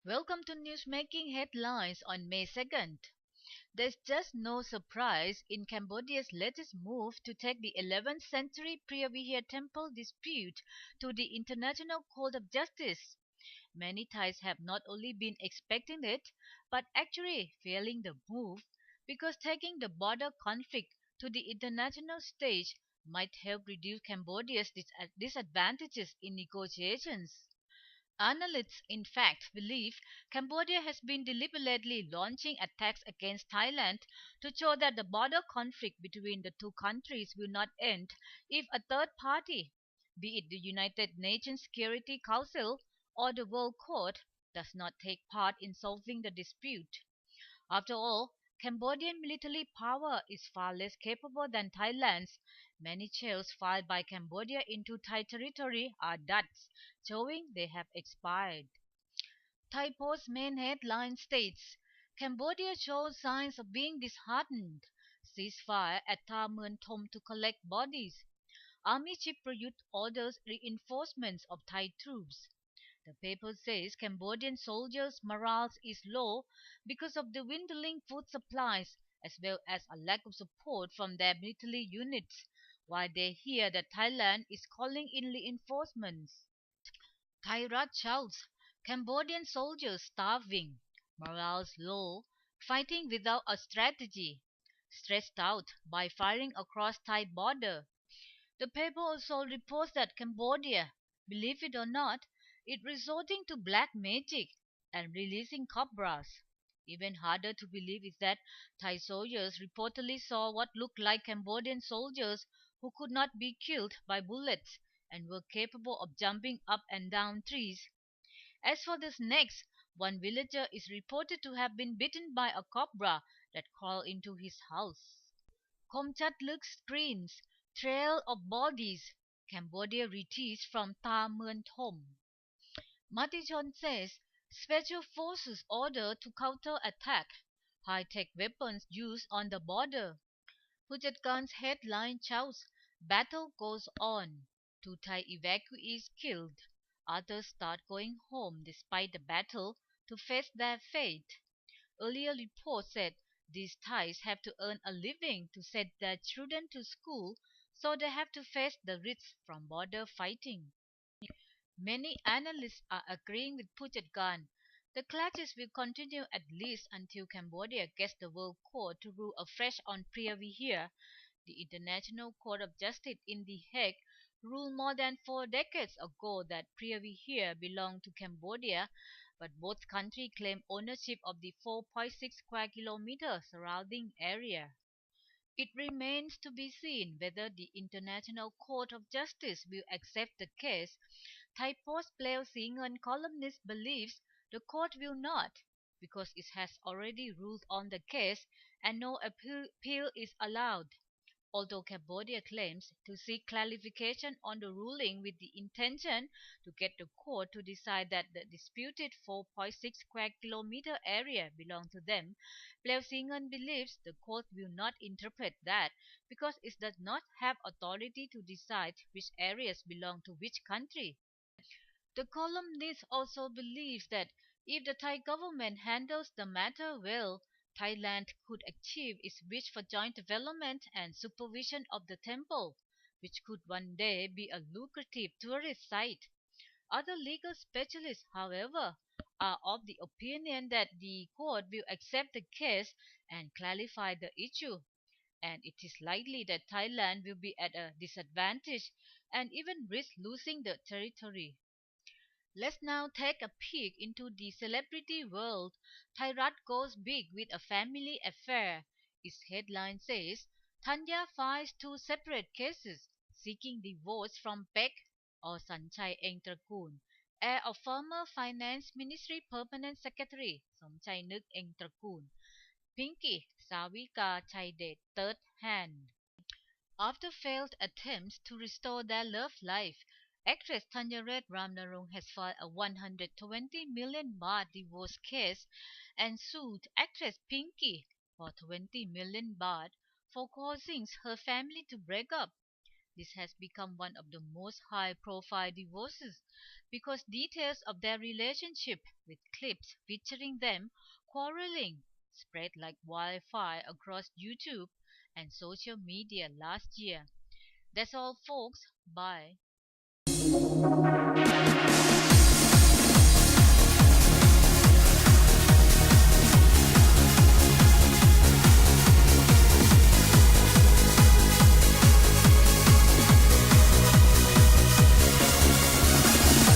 Welcome to Newsmaking Headlines on May 2nd. There's just no surprise in Cambodia's latest move to take the 11th century Preah temple dispute to the International Court of Justice. Many Thais have not only been expecting it, but actually fearing the move because taking the border conflict to the international stage might help reduce Cambodia's disadvantages in negotiations. Analysts, in fact, believe Cambodia has been deliberately launching attacks against Thailand to show that the border conflict between the two countries will not end if a third party, be it the United Nations Security Council or the World Court, does not take part in solving the dispute. After all, Cambodian military power is far less capable than Thailand's. Many shells fired by Cambodia into Thai territory are duds, showing they have expired. Thai Post main headline states, Cambodia shows signs of being disheartened. Ceasefire at Tha Mueang Thom to collect bodies. Army Chief Prayut orders reinforcements of Thai troops. The paper says Cambodian soldiers' morale is low because of the dwindling food supplies as well as a lack of support from their military units, while they hear that Thailand is calling in reinforcements. Thai Rat shouts, Cambodian soldiers starving, morale low, fighting without a strategy, stressed out by firing across Thai border. The paper also reports that Cambodia, believe it or not, is resorting to black magic and releasing cobras. Even harder to believe is that Thai soldiers reportedly saw what looked like Cambodian soldiers who could not be killed by bullets and were capable of jumping up and down trees. As for the snakes, one villager is reported to have been bitten by a cobra that crawled into his house. Komchatluk screams, trail of bodies. Cambodia retreats from Tha Mueang Thom. Matichon says, special forces ordered to counter-attack. High-tech weapons used on the border. Phuket headline shouts, battle goes on. Two Thai evacuees killed. Others start going home despite the battle to face their fate. Earlier reports said these Thais have to earn a living to send their children to school, so they have to face the risks from border fighting. Many analysts are agreeing with Phuket. The clashes will continue at least until Cambodia gets the World Court to rule afresh on Preah. The International Court of Justice in The Hague ruled more than 4 decades ago that Preah belonged to Cambodia, but both countries claim ownership of the 4.6 square kilometer surrounding area. It remains to be seen whether the International Court of Justice will accept the case. Thai Post Pleo Singan columnist believes the court will not, because it has already ruled on the case and no appeal is allowed. Although Cambodia claims to seek clarification on the ruling with the intention to get the court to decide that the disputed 4.6 square kilometer area belongs to them, Plevsingan believes the court will not interpret that because it does not have authority to decide which areas belong to which country. The columnist also believes that if the Thai government handles the matter well, Thailand could achieve its wish for joint development and supervision of the temple, which could one day be a lucrative tourist site. Other legal specialists, however, are of the opinion that the court will accept the case and clarify the issue, and it is likely that Thailand will be at a disadvantage and even risk losing the territory. Let's now take a peek into the celebrity world. Thairat goes big with a family affair. Its headline says, Tanya files two separate cases, seeking divorce from Pek or Sanchai Engtrakoon, heir of former Finance Ministry Permanent Secretary Somchai Nuk Engtrakoon, Pinky Savika Chaidet third hand. After failed attempts to restore their love life, actress Tanyaret Ramnarong has filed a 120 million baht divorce case and sued actress Pinky for 20 million baht for causing her family to break up. This has become one of the most high-profile divorces because details of their relationship, with clips featuring them quarreling, spread like wildfire across YouTube and social media last year. That's all, folks. Bye.